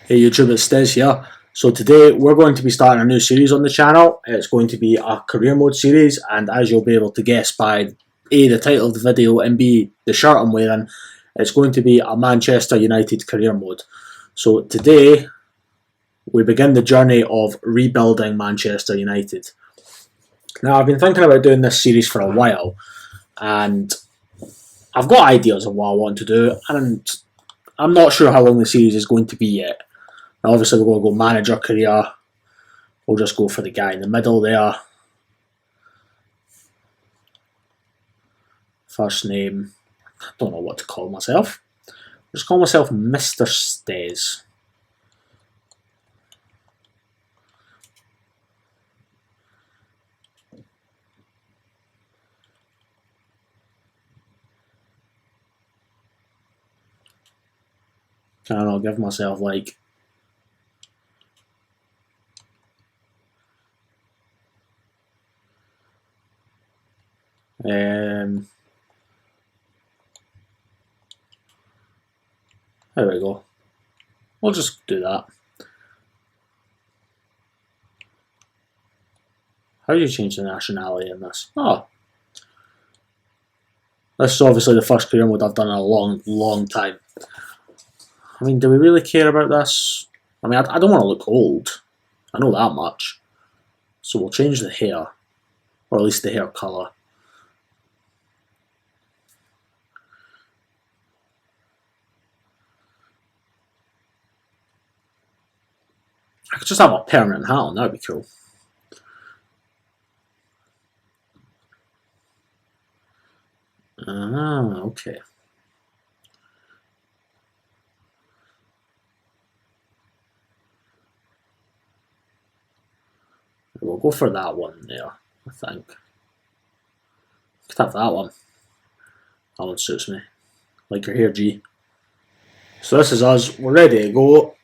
Hey YouTube, it's Stiz here. So today we're going to be starting a new series on the channel. It's going to be a career mode series, and as you'll be able to guess by A, the title of the video, and B, the shirt I'm wearing, it's going to be a Manchester United career mode. So today we begin the journey of rebuilding Manchester United. Now I've been thinking about doing this series for a while, and I've got ideas of what I want to do, and I'm not sure how long the series is going to be yet. Now obviously we're going to go manager career. We'll just go for the guy in the middle there. First name, I don't know what to call myself. I'll just call myself Mr. Stez. I don't know, give myself like there we go. We'll just do that. How do you change the nationality in this? Oh. This is obviously the first career mode I've done in a long time. I mean, do we really care about this? I mean, I don't want to look old. I know that much. So we'll change the hair. Or at least the hair colour. I could just have a permanent hat on, that would be cool. Ah, okay. We'll go for that one there, I think. Could have that one. That one suits me. Like your hair, G. So this is us. We're ready to go.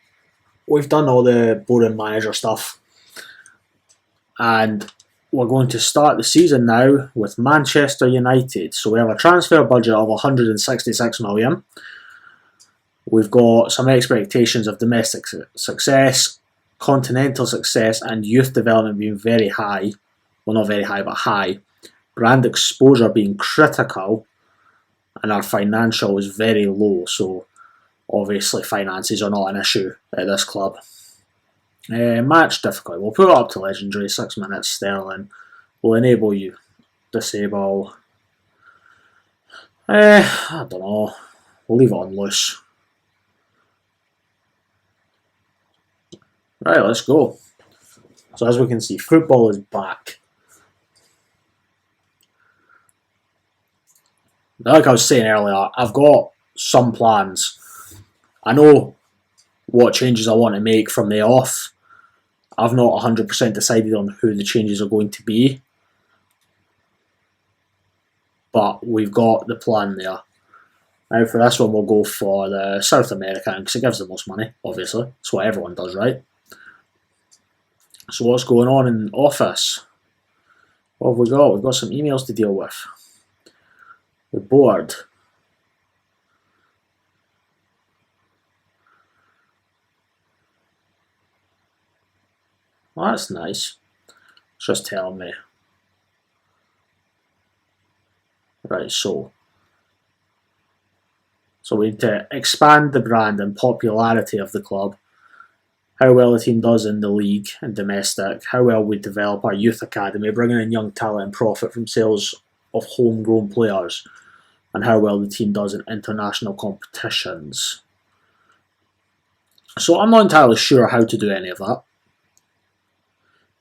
We've done all the boring manager stuff. And we're going to start the season now with Manchester United. So we have a transfer budget of 166 million. We've got some expectations of domestic success, continental success, and youth development being very high. Well, not very high, but high. Brand exposure being critical, and our financial is very low. So obviously finances are not an issue at this club. Match difficulty. We'll put it up to legendary, 6 minutes sterling. Will enable you. Disable. I don't know. We'll leave it on loose. Right, let's go. So as we can see, football is back. Like I was saying earlier, I've got some plans. I know what changes I want to make from the off. I've not 100% decided on who the changes are going to be. But we've got the plan there. Now for this one we'll go for the South American because it gives the most money, obviously. That's what everyone does, right? So what's going on in office? What have we got? We've got some emails to deal with. The board. Well, that's nice. It's just telling me. Right, so we need to expand the brand and popularity of the club. How well the team does in the league and domestic. How well we develop our youth academy, bringing in young talent and profit from sales of homegrown players. And how well the team does in international competitions. So I'm not entirely sure how to do any of that.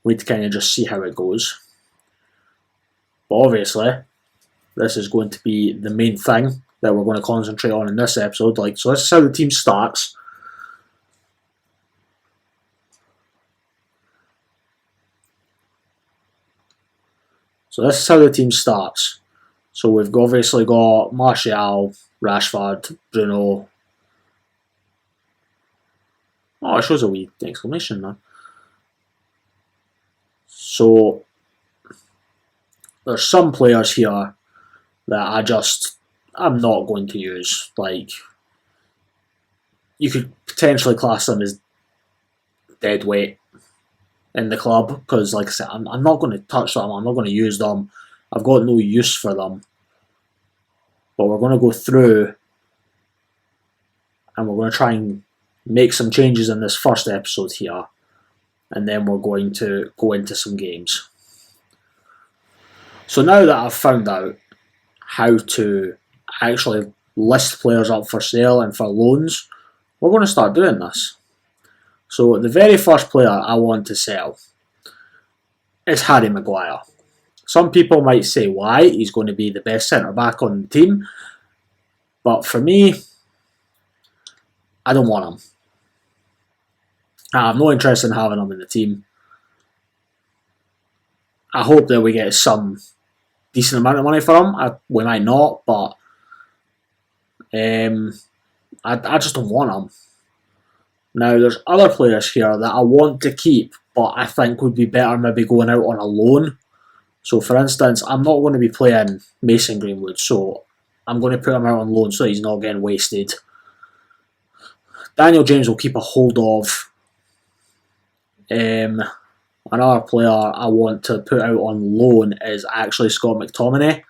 We need to kind of just see how it goes. But obviously, this is going to be the main thing that we're going to concentrate on in this episode. So this is how the team starts. So this is how the team starts. So we've obviously got Martial, Rashford, Bruno. Oh, it shows a wee exclamation there. So there's some players here that I'm not going to use. Like, you could potentially class them as dead weight in the club, because like I said, I'm not going to touch them, I'm not going to use them, I've got no use for them. But we're going to go through and we're going to try and make some changes in this first episode here, and then we're going to go into some games. So now that I've found out how to actually list players up for sale and for loans, we're going to start doing this. So the very first player I want to sell is Harry Maguire. Some people might say why, he's going to be the best centre-back on the team, but for me, I don't want him. I have no interest in having him in the team. I hope that we get some decent amount of money for him. We might not, but I just don't want him. Now, there's other players here that I want to keep, but I think would be better maybe going out on a loan. So, for instance, I'm not going to be playing Mason Greenwood, so I'm going to put him out on loan so he's not getting wasted. Daniel James will keep a hold of. Another player I want to put out on loan is actually Scott McTominay.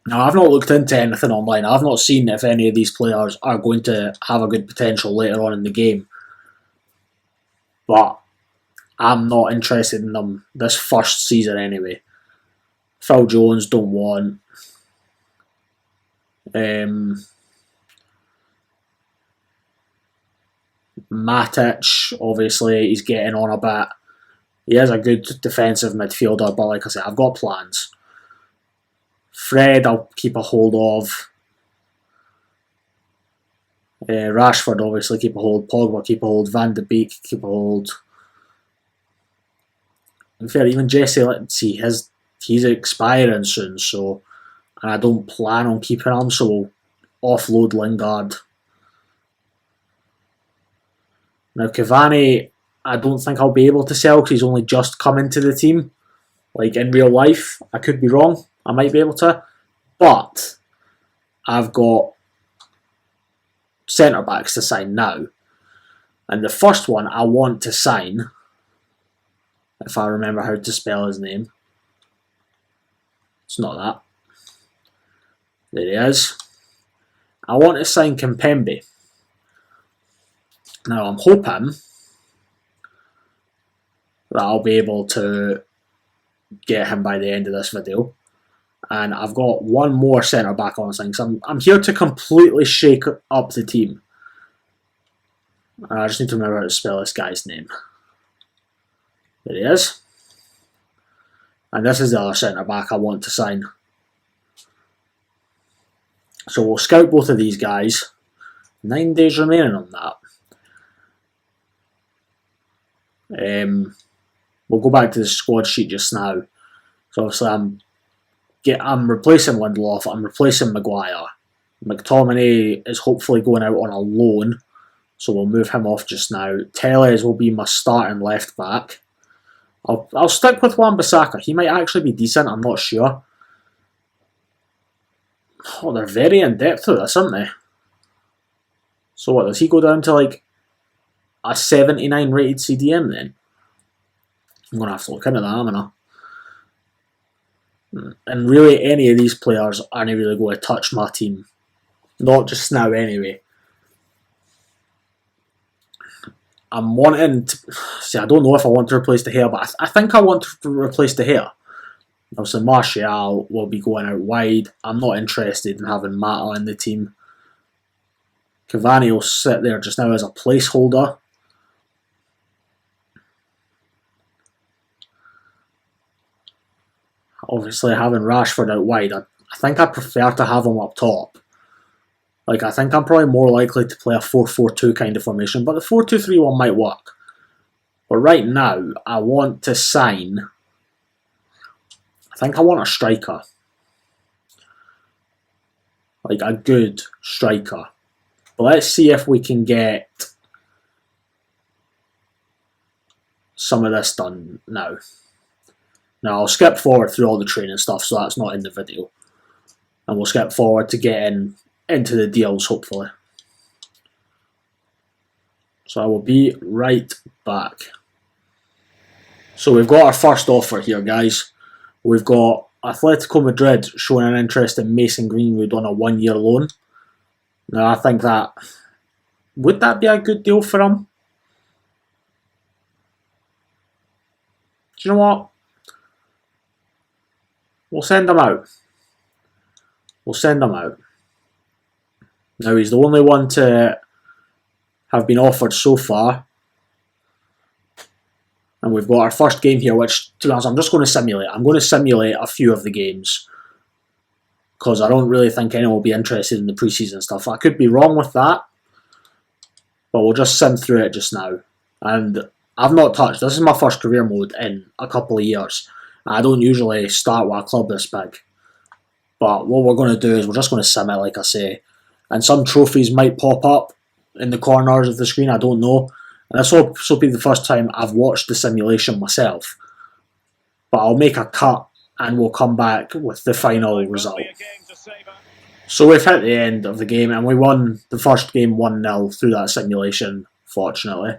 Now, I've not looked into anything online. I've not seen if any of these players are going to have a good potential later on in the game. But I'm not interested in them this first season anyway. Phil Jones, don't want. Matic, obviously, he's getting on a bit. He is a good defensive midfielder, but like I said, I've got plans. Fred, I'll keep a hold of. Rashford, obviously, keep a hold. Pogba, keep a hold. Van de Beek, keep a hold. In fair, even Jesse Lingard, he's expiring soon, so, and I don't plan on keeping him, so we'll offload Lingard. Now, Cavani, I don't think I'll be able to sell because he's only just come into the team. Like in real life, I could be wrong. I might be able to. But I've got centre-backs to sign now. And the first one I want to sign, if I remember how to spell his name. It's not that. There he is. I want to sign Kimpembe. Now, I'm hoping that I'll be able to get him by the end of this video. And I've got one more centre-back on things. I'm here to completely shake up the team. I just need to remember how to spell this guy's name. There he is. And this is the other centre-back I want to sign. So we'll scout both of these guys. 9 days remaining on that. We'll go back to the squad sheet just now. So obviously I'm replacing Lindelof, I'm replacing Maguire. McTominay is hopefully going out on a loan, so we'll move him off just now. Telles will be my starting left back. I'll stick with Wan-Bissaka. He might actually be decent, I'm not sure. Oh, they're very in depth with this, aren't they? So what, does he go down to like a 79 rated CDM then? I'm going to have to look into that, am I? And really, any of these players aren't really going to touch my team. Not just now, anyway. I'm wanting to... See, I don't know if I want to replace De Gea, but I think I want to replace De Gea. Obviously, Martial will be going out wide. I'm not interested in having Mata in the team. Cavani will sit there just now as a placeholder. Obviously, having Rashford out wide, I think I prefer to have him up top. Like, I think I'm probably more likely to play a 4-4-2 kind of formation, but the 4-2-3-1 might work. But right now, I want to sign... I think I want a striker. Like, a good striker. But let's see if we can get some of this done now. Now, I'll skip forward through all the training stuff, so that's not in the video. And we'll skip forward to getting into the deals, hopefully. So I will be right back. So we've got our first offer here, guys. We've got Atletico Madrid showing an interest in Mason Greenwood on a 1-year loan. Now I think that, would that be a good deal for him? Do you know what? We'll send him out. We'll send him out. Now he's the only one to have been offered so far. And we've got our first game here, which, to be honest, I'm just going to simulate. I'm going to simulate a few of the games, because I don't really think anyone will be interested in the preseason stuff. I could be wrong with that, but we'll just sim through it just now. And I've not touched, this is my first career mode in a couple of years. I don't usually start with a club this big. But what we're going to do is we're just going to sim it, like I say. And some trophies might pop up in the corners of the screen, I don't know. And this will also be the first time I've watched the simulation myself. But I'll make a cut and we'll come back with the final result. So we've hit the end of the game and we won the first game 1-0 through that simulation, fortunately.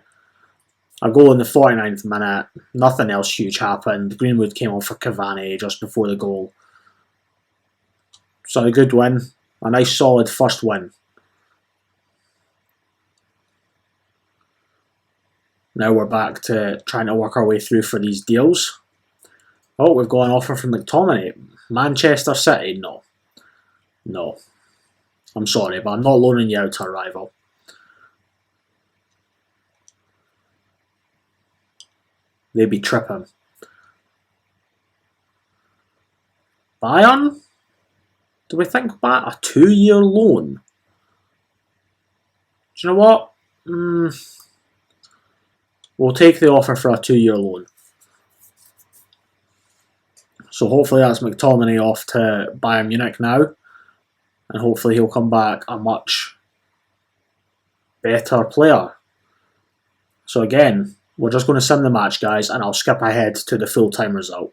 A goal in the 49th minute, nothing else huge happened. Greenwood came on for Cavani just before the goal. So a good win, a nice solid first win. Now we're back to trying to work our way through for these deals. Oh, we've got an offer from McTominay. Manchester City? No. No. I'm sorry, but I'm not loaning you out to a rival. They'd be tripping. Bayern? Do we think back a 2-year loan? Do you know what? We'll take the offer for a 2-year loan. So hopefully that's McTominay off to Bayern Munich now. And hopefully he'll come back a much better player. So again, we're just going to sim the match, guys, and I'll skip ahead to the full-time result.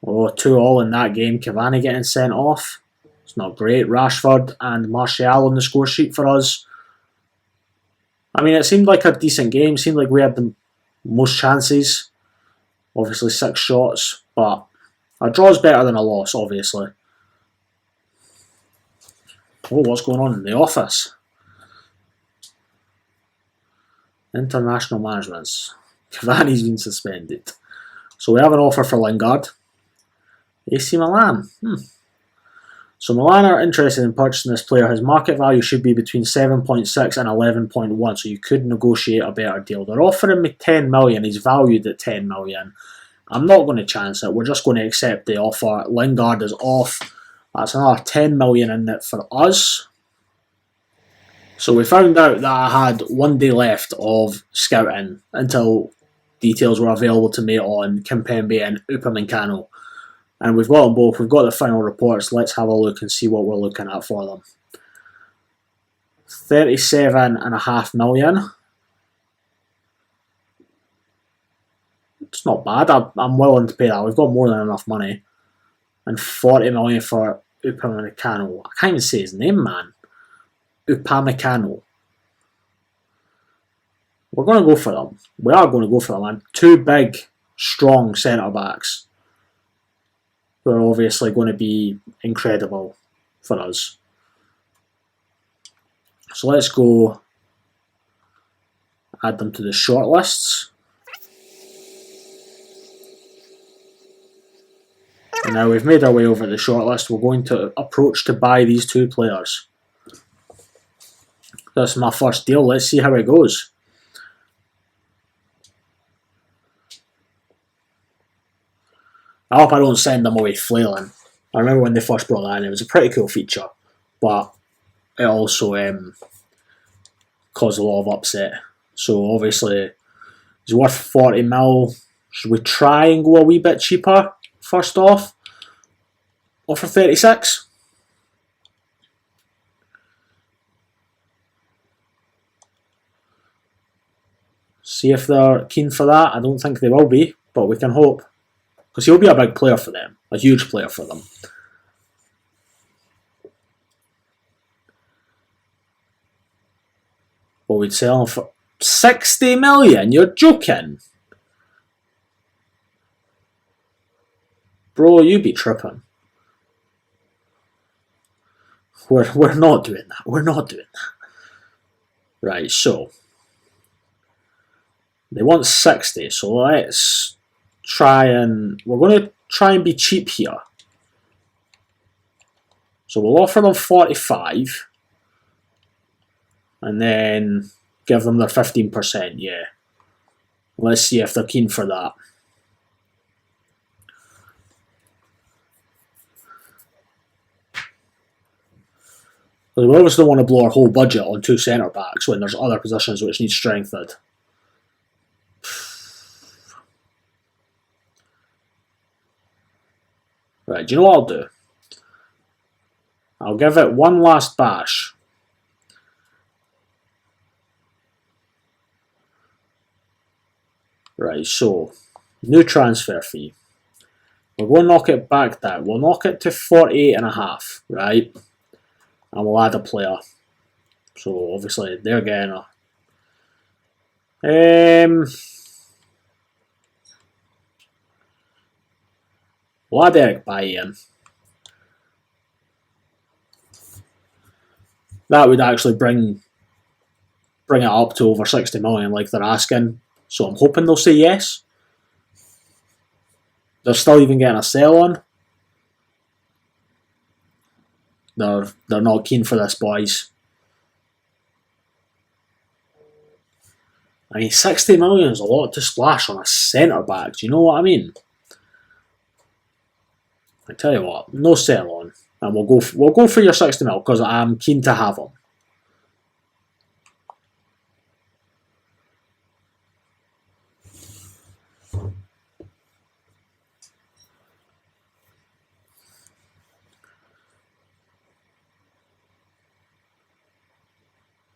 Oh, 2-2 in that game. Cavani getting sent off. It's not great. Rashford and Martial on the score sheet for us. I mean, it seemed like a decent game. It seemed like we had the most chances. Obviously 6 shots, but a draw is better than a loss, obviously. Oh, what's going on in the office? International managements. Cavani's been suspended. So we have an offer for Lingard. AC Milan. So Milan are interested in purchasing this player. His market value should be between 7.6 and 11.1, so you could negotiate a better deal. They're offering me 10 million. He's valued at 10 million. I'm not going to chance it. We're just going to accept the offer. Lingard is off. That's another 10 million in it for us. So we found out that I had 1 day left of scouting until details were available to me on Kimpembe and Upamecano. And we've got them both. We've got the final reports. Let's have a look and see what we're looking at for them. 37.5 million. It's not bad. I'm willing to pay that. We've got more than enough money. And 40 million for Upamecano. I can't even say his name, man. Upamecano. We're going to go for them. We are going to go for them. And 2 big, strong centre-backs who are obviously going to be incredible for us. So let's go add them to the shortlists. And now we've made our way over the shortlist. We're going to approach to buy these 2 players. That's my first deal. Let's see how it goes. I hope I don't send them away flailing. I remember when they first brought that in, it was a pretty cool feature, but it also caused a lot of upset. So obviously, it's worth 40 mil. Should we try and go a wee bit cheaper first off? Offer 36? See if they're keen for that. I don't think they will be, but we can hope. Because he'll be a big player for them. A huge player for them. we'd sell him for 60 million. You're joking. Bro, you be tripping. We're not doing that. We're not doing that. Right, so they want 60, so let's try and we're going to try and be cheap here. So we'll offer them 45 and then give them their 15%, yeah. Let's see if they're keen for that. We obviously don't want to blow our whole budget on 2 centre backs when there's other positions which need strengthened. Right, do you know what I'll do? I'll give it one last bash. Right, so new transfer fee. We're going to knock it back down. We'll knock it to 48.5, right? And we'll add a player. So obviously they're getting a we'll add Eric Bailly in. That would actually bring it up to over 60 million like they're asking. So I'm hoping they'll say yes. They're still even getting a sell on. They're not keen for this, boys. I mean, 60 million is a lot to splash on a centre back. Do you know what I mean? I tell you what, no sell on, and we'll go for your 60 mil because I'm keen to have them.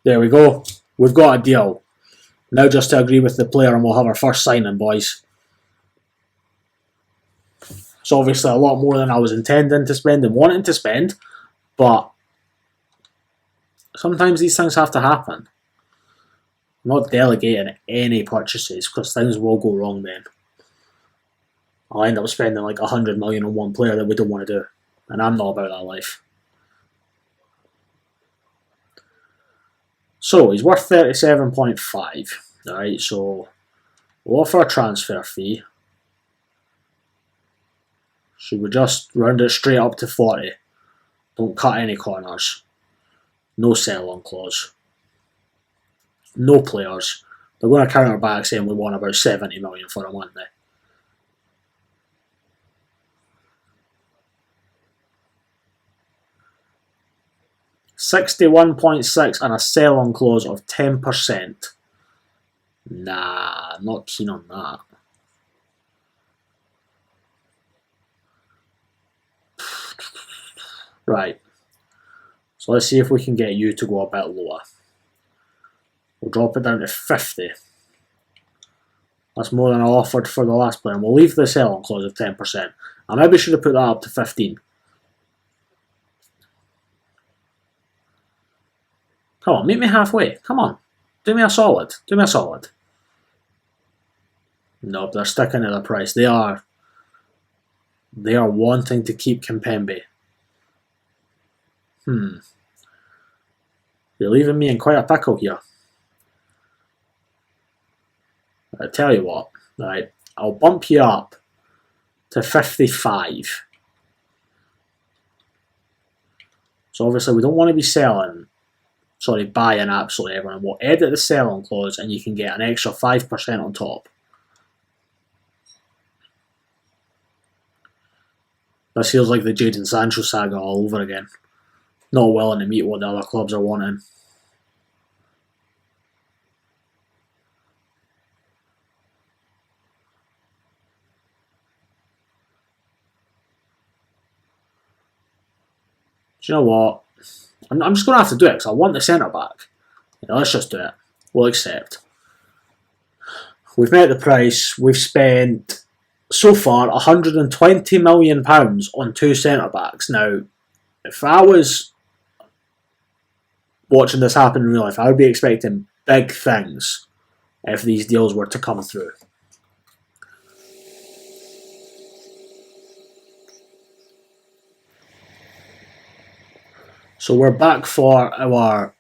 There we go. We've got a deal. Now just to agree with the player and we'll have our first signing, boys. It's obviously a lot more than I was intending to spend and wanting to spend, but sometimes these things have to happen. I'm not delegating any purchases because things will go wrong then. I'll end up spending like 100 million on one player that we don't want to do, and I'm not about that life. So he's worth 37.5. Alright, so we'll offer a transfer fee. Should we just round it straight up to 40? Don't cut any corners. No sell-on clause. No players. They're going to counter back saying we want about 70 million for him, aren't they? $61.6 and a sell-on clause of 10%. Nah, not keen on that. Right. So let's see if we can get you to go a bit lower. We'll drop it down to 50. That's more than I offered for the last player. And we'll leave the sell-on clause of 10%. I maybe should have put that up to 15. Come on, meet me halfway. Come on. Do me a solid. Do me a solid. Nope, they're sticking to the price. They are wanting to keep Kimpembe. You're leaving me in quite a pickle here. I tell you what, right, I'll bump you up to 55. So obviously we don't want to be buying absolutely everyone. We'll edit the sell-on clause and you can get an extra 5% on top. This feels like the Jadon Sancho saga all over again. Not willing to meet what the other clubs are wanting. Do you know what? I'm just going to have to do it because I want the centre back. Let's just do it. We'll accept. We've met the price. We've spent, so far, £120 million on 2 centre backs. Now, if I was watching this happen in real life, I would be expecting big things if these deals were to come through. So we're back for our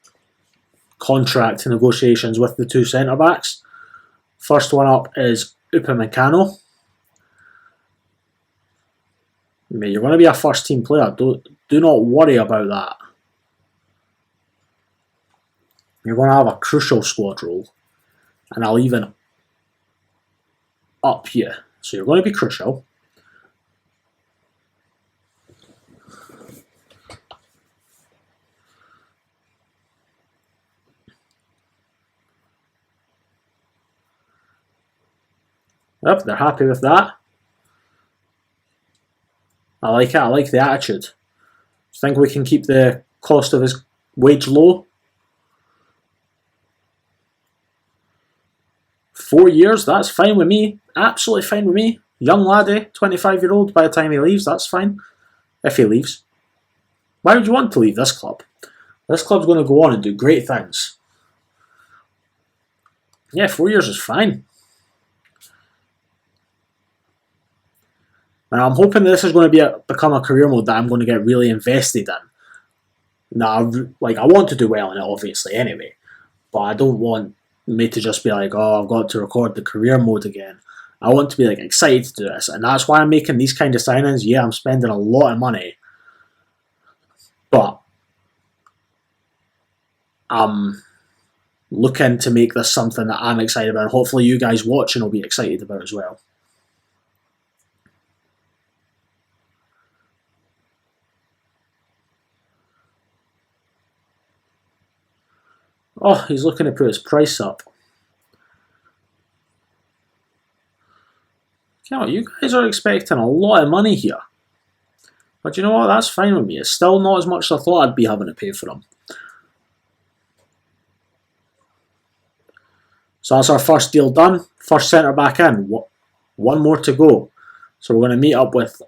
contract negotiations with the two centre backs. First one up is Upamecano. Mate, you're going to be a first team player. Do not worry about that. You're going to have a crucial squad role, and I'll even up you. So you're going to be crucial. Yep, they're happy with that. I like it. I like the attitude. Think we can keep the cost of his wage low? 4 years, that's fine with me. Absolutely fine with me. Young laddie, 25-year-old, by the time he leaves, that's fine. If he leaves. Why would you want to leave this club? This club's going to go on and do great things. Yeah, 4 years is fine. Now, I'm hoping this is going to become a career mode that I'm going to get really invested in. Now, I want to do well in it, obviously, anyway. But I don't want me to just be like, oh, I've got to record the career mode again. I want to be excited to do this. And that's why I'm making these kind of signings. Yeah, I'm spending a lot of money. But I'm looking to make this something that I'm excited about. And hopefully you guys watching will be excited about as well. Oh, he's looking to put his price up. You know, you guys are expecting a lot of money here. But you know what? That's fine with me. It's still not as much as I thought I'd be having to pay for them. So that's our first deal done. First centre back in. One more to go. So we're going to meet up with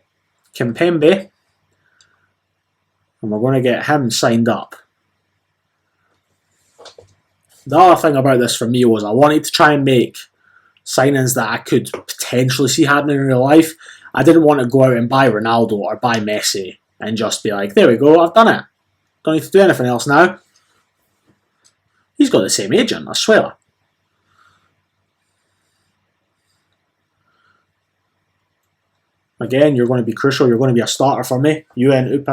Kimpembe. And we're going to get him signed up. The other thing about this for me was I wanted to try and make signings that I could potentially see happening in real life. I didn't want to go out and buy Ronaldo or buy Messi and just be like, there we go, I've done it. Don't need to do anything else now. He's got the same agent, I swear. Again, you're going to be crucial. You're going to be a starter for me. You and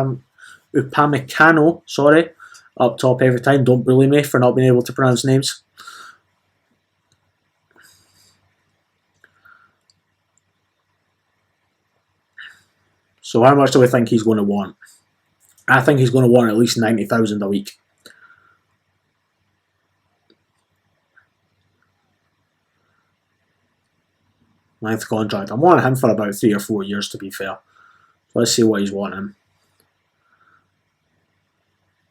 Upamecano, sorry, up top every time. Don't bully me for not being able to pronounce names. So how much do we think he's going to want? I think he's going to want at least 90,000 a week. Ninth contract. I'm wanting him for about 3 or 4 years, to be fair. So let's see what he's wanting.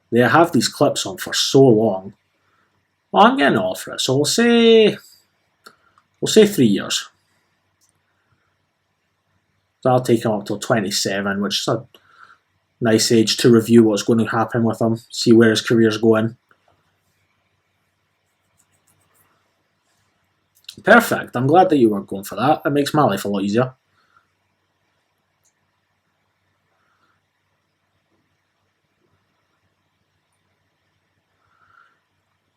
They have these clips on for so long. Well, I'm getting off for it. So we'll say 3 years. So I'll take him up till 27, which is a nice age to review what's going to happen with him, see where his career's going. Perfect. I'm glad that you were going for that. It makes my life a lot easier.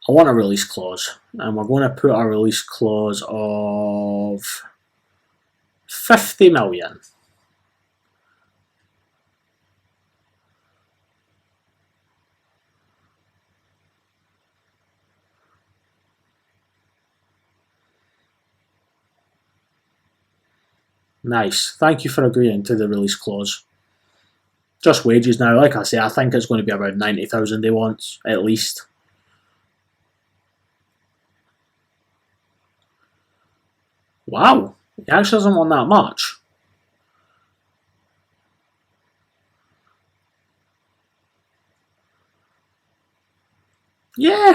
I want a release clause, and we're going to put a release clause of 50 million. Nice. Thank you for agreeing to the release clause. Just wages now. Like I say, I think it's going to be about 90,000 they want, at least. Wow. He actually doesn't want that much. Yeah.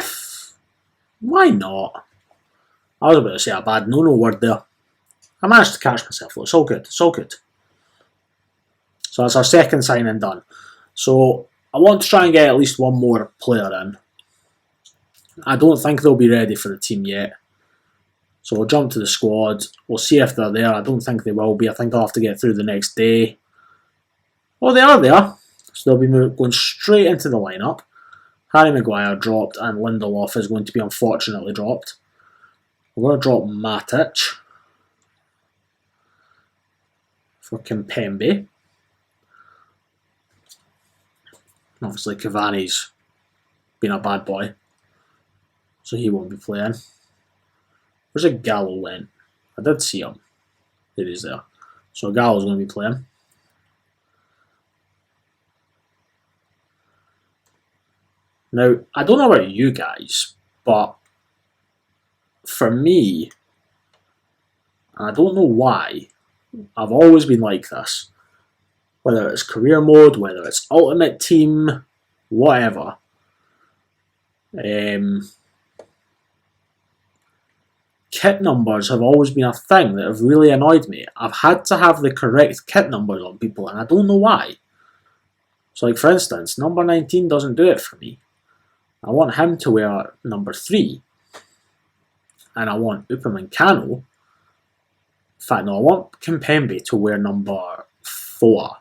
Why not? I was about to say a bad no word there. I managed to catch myself though. It's all good. It's all good. So that's our second signing done. So I want to try and get at least one more player in. I don't think they'll be ready for the team yet. So we'll jump to the squad. We'll see if they're there. I don't think they will be. I think they'll have to get through the next day. Oh, they are there. So they'll be going straight into the lineup. Harry Maguire dropped and Lindelof is going to be unfortunately dropped. We're going to drop Matic for Kimpembe. Obviously Cavani's been a bad boy, so he won't be playing. Where's a Gallo went? I did see him. There he is there. So Gallo's going to be playing. Now, I don't know about you guys, but for me, and I don't know why, I've always been like this. Whether it's career mode, whether it's ultimate team, whatever. Kit numbers have always been a thing that have really annoyed me. I've had to have the correct kit numbers on people, and I don't know why. So, like for instance, number 19 doesn't do it for me. I want him to wear number 3. And I want Upamecano. In fact, no, I want Kimpembe to wear number 4.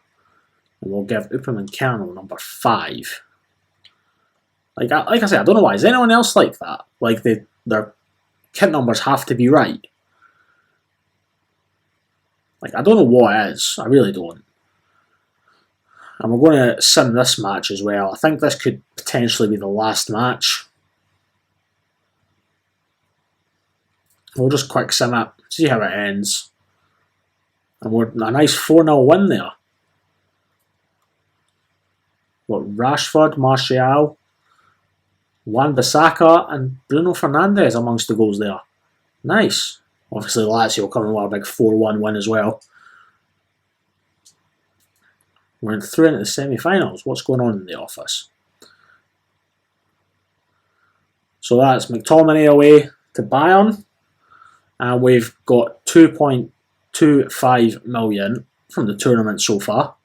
And we'll give Upamecano number 5. Like I said, I don't know why. Is anyone else like that? Like their kit numbers have to be right. Like I don't know what it is. I really don't. And we're going to sim this match as well. I think this could potentially be the last match. We'll just quick sim it, see how it ends. And we're a nice 4-0 win there. Got Rashford, Martial, Wan-Bissaka and Bruno Fernandes amongst the goals there. Nice. Obviously Lazio coming with a big 4-1 win as well. We're through into the semi-finals. What's going on in the office? So that's McTominay away to Bayern. And we've got 2.25 million from the tournament so far.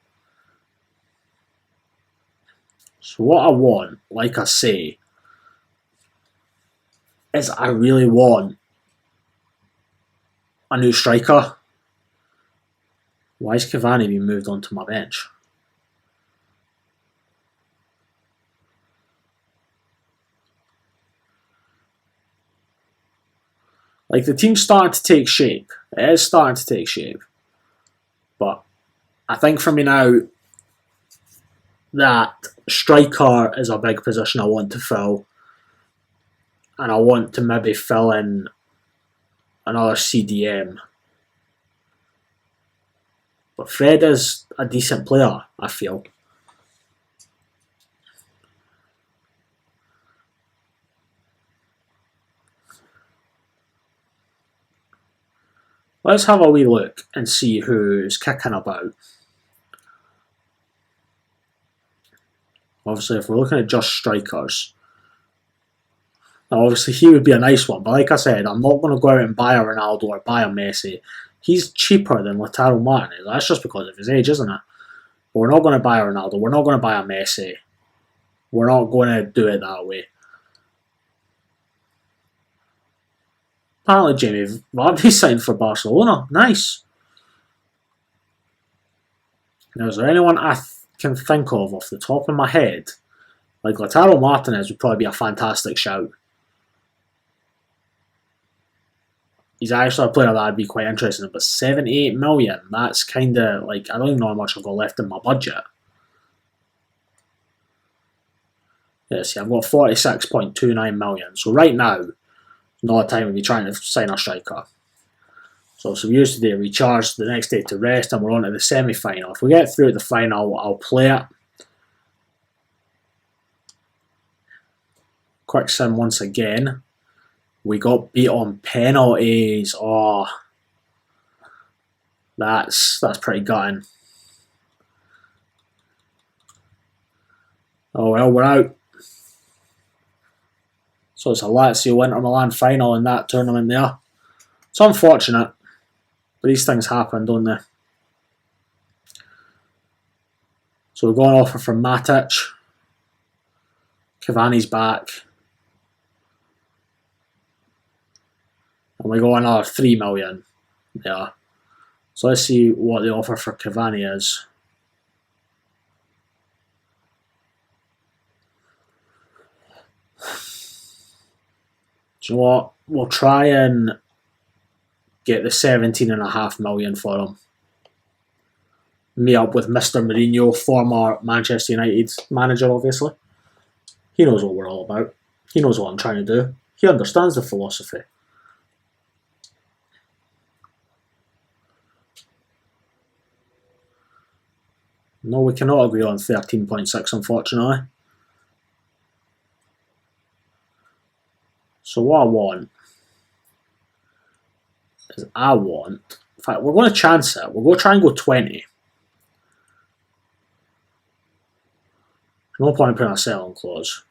So what I want, like I say, is I really want a new striker. Why is Cavani being moved onto my bench? Like the team's starting to take shape. It is starting to take shape. But I think for me now, that striker is a big position I want to fill. And I want to maybe fill in another CDM. But Fred is a decent player, I feel. Let's have a wee look and see who's kicking about. Obviously, if we're looking at just strikers, obviously he would be a nice one. But like I said, I'm not going to go out and buy a Ronaldo or buy a Messi. He's cheaper than Lautaro Martinez. That's just because of his age, isn't it? But we're not going to buy a Ronaldo. We're not going to buy a Messi. We're not going to do it that way. Apparently Jamie Vardy signed for Barcelona. Nice. Now, is there anyone I can think of off the top of my head? Like Lautaro Martinez would probably be a fantastic shout. He's actually a player that I'd be quite interested in, but 78 million, that's kind of like, I don't even know how much I've got left in my budget. Yeah, see, I've got 46.29 million. So right now, not a time to be trying to sign a striker. So we use today, recharge the next day to rest, and we're on to the semi-final. If we get through to the final, I'll play it. Quick sim once again. We got beat on penalties. Oh, that's pretty gutting. Oh well, we're out. So it's a Lazio Inter Milan final in that tournament there. It's unfortunate, but these things happen, don't they? So we've got an offer from Matic. Cavani's back. And we go another 3 million. Yeah. So let's see what the offer for Cavani is. Do you know what? We'll try and get the 17.5 million for him. Me up with Mr. Mourinho, former Manchester United manager, obviously. He knows what we're all about. He knows what I'm trying to do. He understands the philosophy. No, we cannot agree on 13.6, unfortunately. So what I want is in fact, we're going to chance it. We're going to try and go 20. No point in putting a selling clause.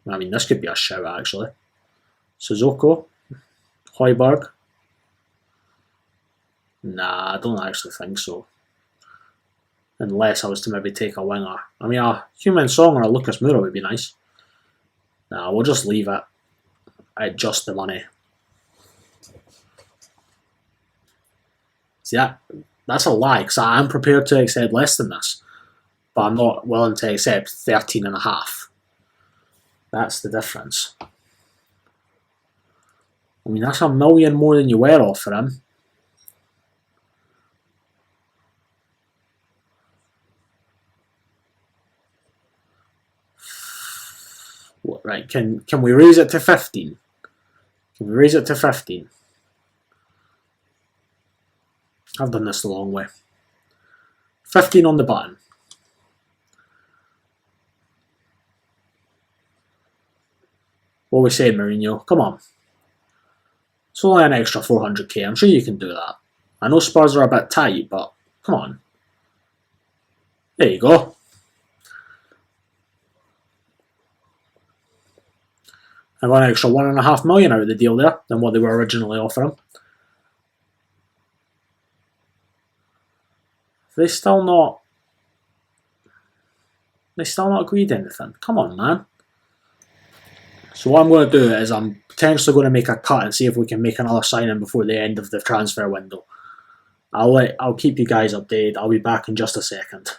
I mean, this could be a shout, actually. Suzuko. Højbjerg. Nah, I don't actually think so. Unless I was to maybe take a winger. I mean, a Heung-min Son or a Lucas Moura would be nice. Nah, we'll just leave it at just the money. See, that's a lie, because I am prepared to accept less than this. But I'm not willing to accept 13.5. That's the difference. I mean, that's $1 million more than you were offering. Right, can we raise it to 15? Can we raise it to 15? I've done this the long way. 15 on the button. What are we saying, Mourinho? Come on. It's only an extra 400k. I'm sure you can do that. I know Spurs are a bit tight, but come on. There you go. I got an extra 1.5 million out of the deal there than what they were originally offering. They still not agreed to anything. Come on, man. So what I'm going to do is I'm potentially going to make a cut and see if we can make another signing before the end of the transfer window. I'll keep you guys updated. I'll be back in just a second.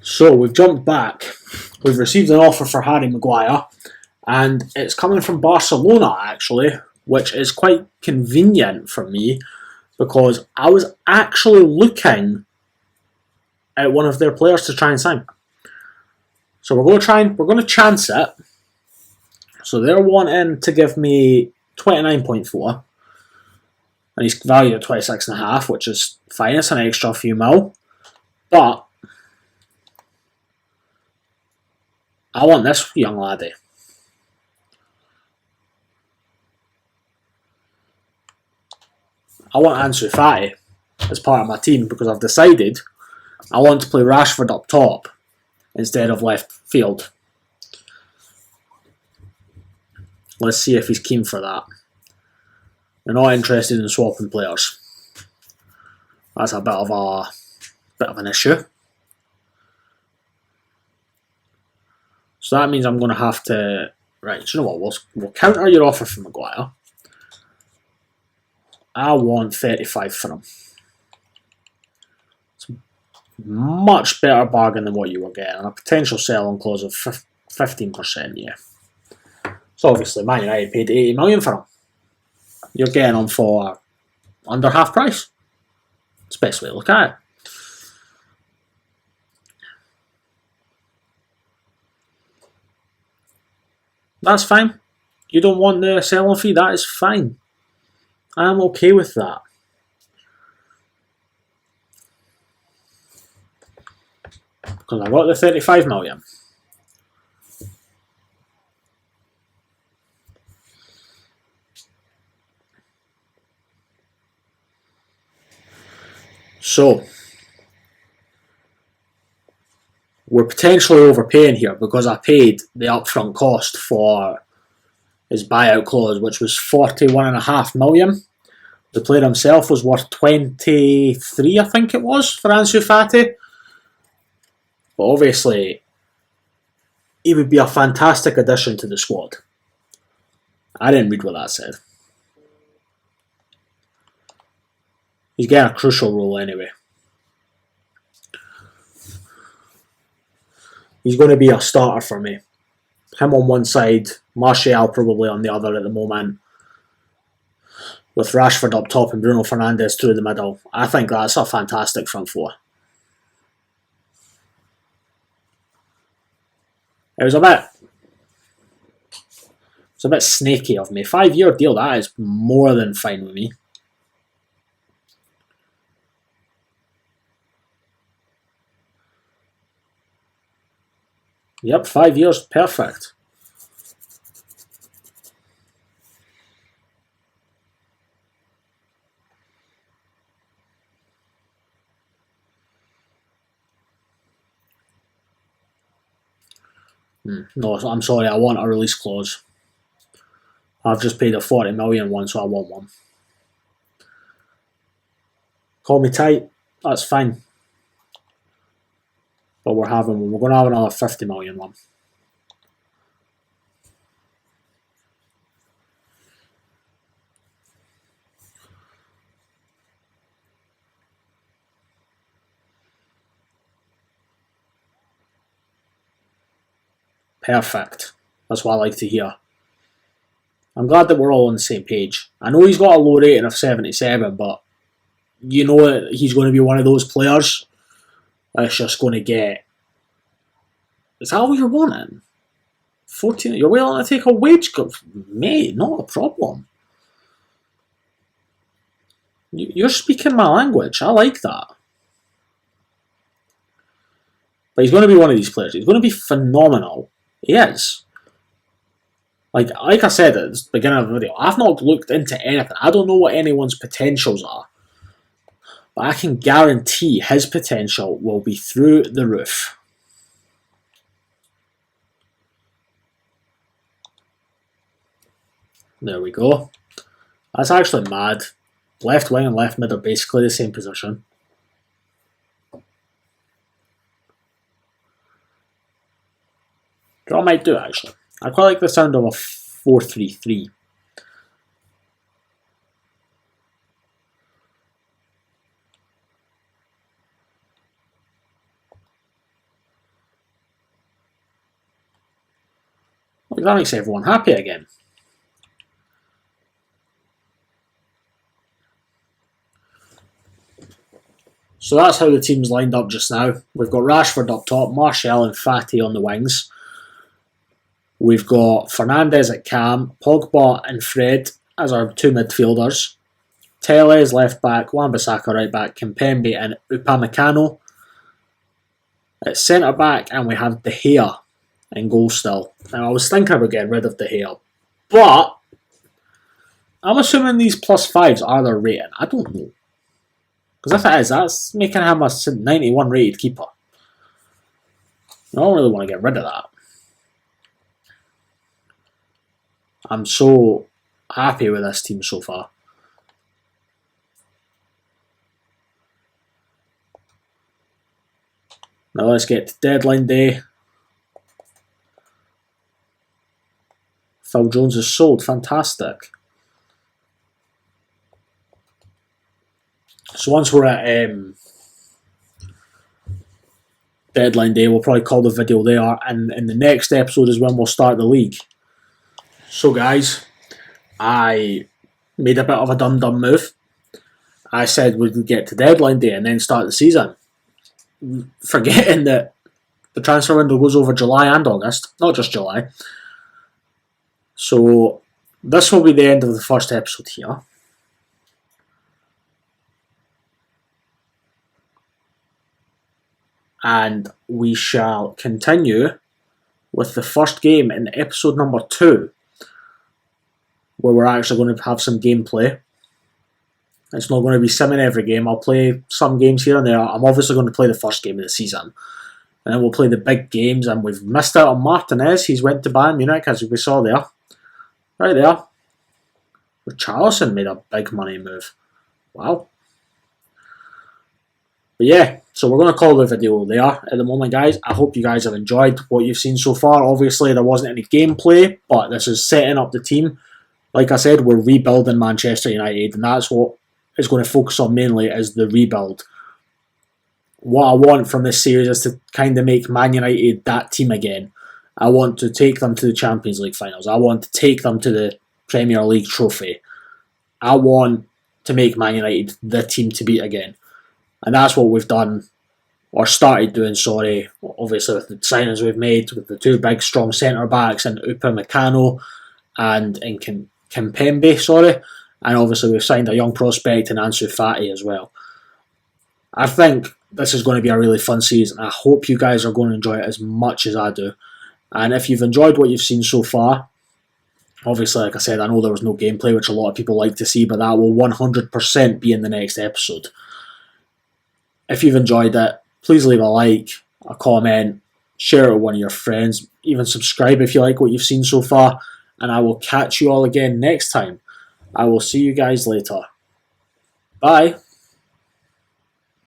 So we've jumped back. We've received an offer for Harry Maguire, and it's coming from Barcelona actually, which is quite convenient for me because I was actually looking at one of their players to try and sign. So we're going to chance it. So they're wanting to give me 29.4, and he's valued at 26.5, which is fine. It's an extra few mil, but I want this young laddie. I want Ansu Fati as part of my team because I've decided I want to play Rashford up top instead of left field. Let's see if he's keen for that. They're not interested in swapping players. That's a bit of an issue. So that means I'm going to have to... Right, do you know what? We'll counter your offer for Maguire. I want 35 for him. It's a much better bargain than what you were getting. And a potential sell-on clause of 15%, yeah. So obviously, Man United paid 80 million for him. You're getting him for under half price. It's the best way to look at it. That's fine. You don't want the sell-on fee, that is fine. I'm okay with that. Because I got the 35 million. So, we're potentially overpaying here because I paid the upfront cost for his buyout clause, which was 41.5 million. The player himself was worth 23, I think it was, for Ansu Fati. But obviously, he would be a fantastic addition to the squad. I didn't read what that said. He's getting a crucial role anyway. He's going to be a starter for me. Him on one side, Martial probably on the other at the moment, with Rashford up top and Bruno Fernandes through the middle. I think that's a fantastic front four. It was a bit snaky of me. 5-year deal, that is more than fine with me. Yep, 5 years, perfect. No, I'm sorry, I want a release clause. I've just paid a 40 million one, so I want one. Call me tight, that's fine. But we're having one. We're going to have another 50 million one. Perfect. That's what I like to hear. I'm glad that we're all on the same page. I know he's got a low rating of 77, but you know that he's going to be one of those players that's just going to get... Is that all you're wanting? 14. You're willing to take a wage cut? Mate, not a problem. You're speaking my language. I like that. But he's going to be one of these players. He's going to be phenomenal. He is. Like I said at the beginning of the video, I've not looked into anything. I don't know what anyone's potentials are. But I can guarantee his potential will be through the roof. There we go. That's actually mad. Left wing and left mid are basically the same position. Draw might do actually. I quite like the sound of a 4-3-3. Look, that makes everyone happy again. So that's how the team's lined up just now. We've got Rashford up top, Martial and Fati on the wings. We've got Fernandes at cam, Pogba and Fred as our two midfielders. Telles left back, Wan-Bissaka right back, Kimpembe and Upamecano. At centre back, and we have De Gea in goal still. Now I was thinking about getting rid of De Gea, but I'm assuming these +5s are their rating. I don't know. Because if it is, that's making him a 91 rated keeper. I don't really want to get rid of that. I'm so happy with this team so far. Now let's get to deadline day. Phil Jones is sold. Fantastic. So once we're at deadline day, we'll probably call the video there. And in the next episode is when we'll start the league. So guys, I made a bit of a dumb move. I said we'd get to deadline day and then start the season. Forgetting that the transfer window goes over July and August, not just July. So this will be the end of the first episode here. And we shall continue with the first game in episode number 2, where we're actually going to have some gameplay. It's not going to be simming every game. I'll play some games here and there. I'm obviously going to play the first game of the season. And then we'll play the big games. And we've missed out on Martinez. He's went to Bayern Munich, as we saw there. Right there. Richarlison made a big money move. Wow. But yeah, So we're going to call the video there at the moment, guys. I hope you guys have enjoyed what you've seen so far. Obviously, there wasn't any gameplay, but this is setting up the team. Like I said, we're rebuilding Manchester United, and that's what is going to focus on mainly, is the rebuild. What I want from this series is to kind of make Man United that team again. I want to take them to the Champions League finals. I want to take them to the Premier League trophy. I want to make Man United the team to beat again. And that's what we've done, or started doing, sorry, obviously with the signings we've made, with the two big strong centre-backs and Upamecano and Kimpembe, sorry. And obviously we've signed a young prospect in Ansu Fati as well. I think this is going to be a really fun season. I hope you guys are going to enjoy it as much as I do. And if you've enjoyed what you've seen so far, obviously, like I said, I know there was no gameplay, which a lot of people like to see, but that will 100% be in the next episode. If you've enjoyed it, please leave a like, a comment, share it with one of your friends, even subscribe if you like what you've seen so far, and I will catch you all again next time. I will see you guys later. Bye.